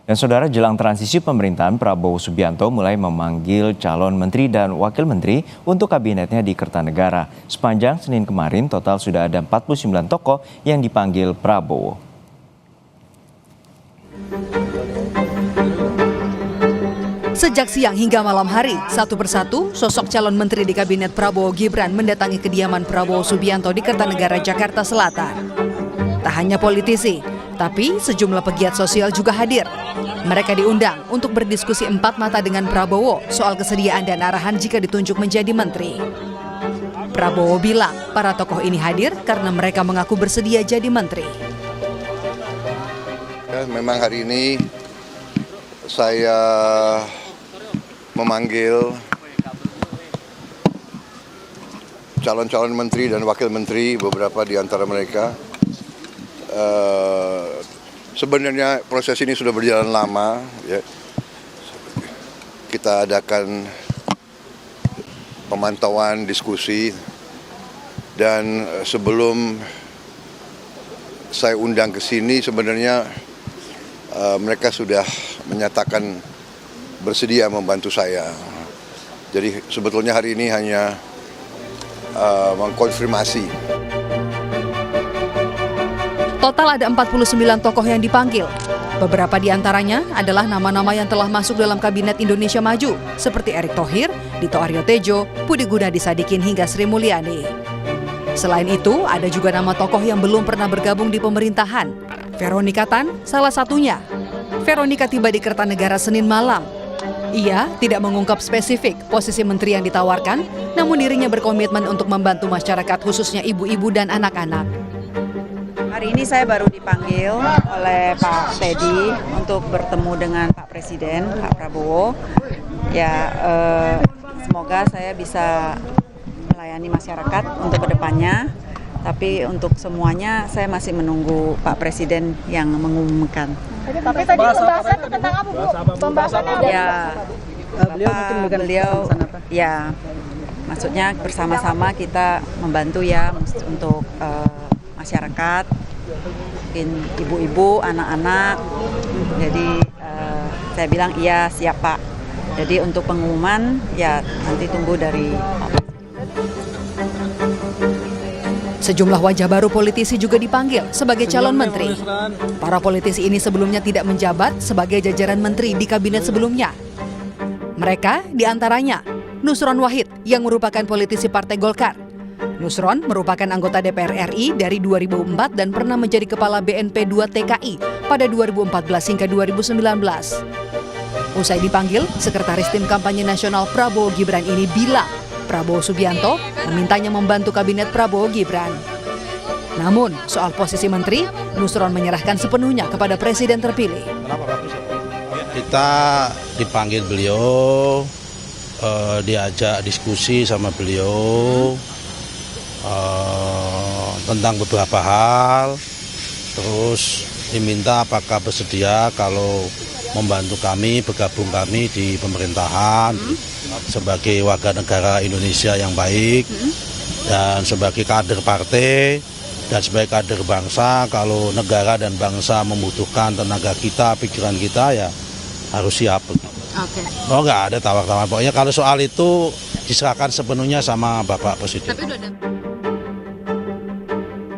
Dan saudara, jelang transisi pemerintahan, Prabowo Subianto mulai memanggil calon menteri dan wakil menteri untuk kabinetnya di Kertanegara. Sepanjang Senin kemarin, total sudah ada 49 tokoh yang dipanggil Prabowo. Sejak siang hingga malam hari, satu persatu sosok calon menteri di kabinet Prabowo Gibran mendatangi kediaman Prabowo Subianto di Kertanegara, Jakarta Selatan. Tak hanya politisi, tapi sejumlah pegiat sosial juga hadir. Mereka diundang untuk berdiskusi empat mata dengan Prabowo soal kesediaan dan arahan jika ditunjuk menjadi menteri. Prabowo bilang para tokoh ini hadir karena mereka mengaku bersedia jadi menteri. Memang hari ini saya memanggil calon-calon menteri dan wakil menteri, beberapa di antara mereka. Sebenarnya proses ini sudah berjalan lama, ya. Kita adakan pemantauan, diskusi, dan sebelum saya undang ke sini sebenarnya mereka sudah menyatakan bersedia membantu saya. Jadi sebetulnya hari ini hanya mengkonfirmasi. Total ada 49 tokoh yang dipanggil. Beberapa di antaranya adalah nama-nama yang telah masuk dalam Kabinet Indonesia Maju, seperti Erick Thohir, Dito Aryo Tejo, Budi Gunadi Sadikin, hingga Sri Mulyani. Selain itu, ada juga nama tokoh yang belum pernah bergabung di pemerintahan. Veronica Tan, salah satunya. Veronica tiba di Kertanegara Senin malam. Ia tidak mengungkap spesifik posisi menteri yang ditawarkan, namun dirinya berkomitmen untuk membantu masyarakat, khususnya ibu-ibu dan anak-anak. Hari ini saya baru dipanggil oleh Pak Teddy untuk bertemu dengan Pak Presiden, Pak Prabowo. Ya, semoga saya bisa melayani masyarakat untuk kedepannya. Tapi untuk semuanya saya masih menunggu Pak Presiden yang mengumumkan. Tapi tadi pembahasan tentang apa, Bu? Pembahasannya ya, beliau ya, maksudnya bersama-sama kita membantu ya untuk masyarakat, mungkin ibu-ibu, anak-anak. Jadi saya bilang iya, siap Pak. Jadi untuk pengumuman ya nanti tunggu dari Pak. Sejumlah wajah baru politisi juga dipanggil sebagai calon menteri. Para politisi ini sebelumnya tidak menjabat sebagai jajaran menteri di kabinet sebelumnya. Mereka diantaranya Nusron Wahid yang merupakan politisi Partai Golkar. Nusron merupakan anggota DPR RI dari 2004 dan pernah menjadi Kepala BNP 2 TKI pada 2014 hingga 2019. Usai dipanggil, Sekretaris Tim Kampanye Nasional Prabowo Gibran ini bilang Prabowo Subianto memintanya membantu kabinet Prabowo Gibran. Namun, soal posisi menteri, Nusron menyerahkan sepenuhnya kepada Presiden terpilih. Kita dipanggil beliau, diajak diskusi sama beliau tentang beberapa hal, terus diminta apakah bersedia kalau membantu kami, bergabung kami di pemerintahan sebagai warga negara Indonesia yang baik dan sebagai kader partai dan sebagai kader bangsa. Kalau negara dan bangsa membutuhkan tenaga kita, pikiran kita, ya harus siap. Oke. Oh, nggak ada tawar-tawar. Pokoknya kalau soal itu diserahkan sepenuhnya sama Bapak Presiden.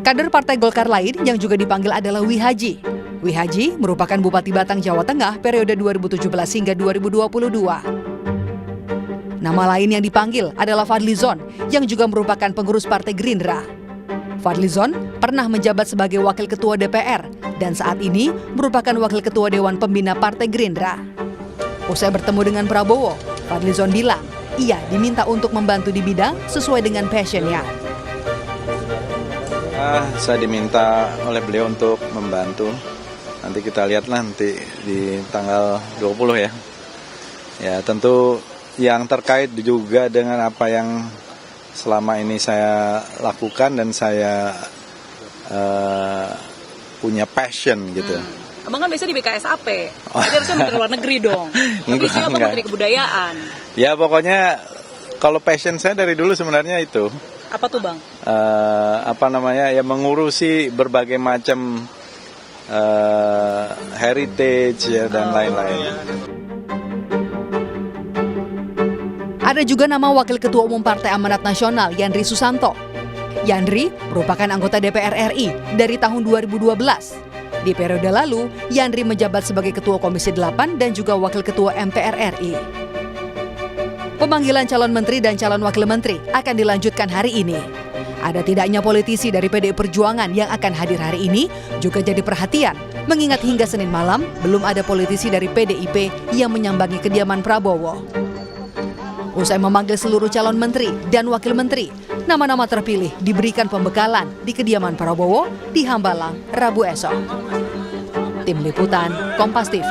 Kader Partai Golkar lain yang juga dipanggil adalah Wihaji. Wihaji merupakan Bupati Batang, Jawa Tengah periode 2017 hingga 2022. Nama lain yang dipanggil adalah Fadlizon yang juga merupakan pengurus Partai Gerindra. Fadlizon pernah menjabat sebagai Wakil Ketua DPR dan saat ini merupakan Wakil Ketua Dewan Pembina Partai Gerindra. Usai bertemu dengan Prabowo, Fadlizon bilang ia diminta untuk membantu di bidang sesuai dengan passion-nya. Saya diminta oleh beliau untuk membantu. Nanti kita lihatlah nanti di tanggal 20 ya. Ya tentu yang terkait juga dengan apa yang selama ini saya lakukan dan saya punya passion gitu. Abang kan biasa di BKSAP, jadi harusnya menteri luar negeri dong. Tapi siapa menteri kebudayaan? Ya pokoknya kalau passion saya dari dulu sebenarnya itu. Apa tuh Bang? Ya mengurusi berbagai macam heritage ya, dan lain-lain. Ada juga nama Wakil Ketua Umum Partai Amanat Nasional Yandri Susanto. Yandri merupakan anggota DPR RI dari tahun 2012. Di periode lalu, Yandri menjabat sebagai Ketua Komisi 8 dan juga Wakil Ketua MPR RI. Pemanggilan calon menteri dan calon wakil menteri akan dilanjutkan hari ini. Ada tidaknya politisi dari PDI Perjuangan yang akan hadir hari ini juga jadi perhatian, mengingat hingga Senin malam belum ada politisi dari PDIP yang menyambangi kediaman Prabowo. Usai memanggil seluruh calon menteri dan wakil menteri, nama-nama terpilih diberikan pembekalan di kediaman Prabowo di Hambalang, Rabu esok. Tim Liputan, Kompas TV.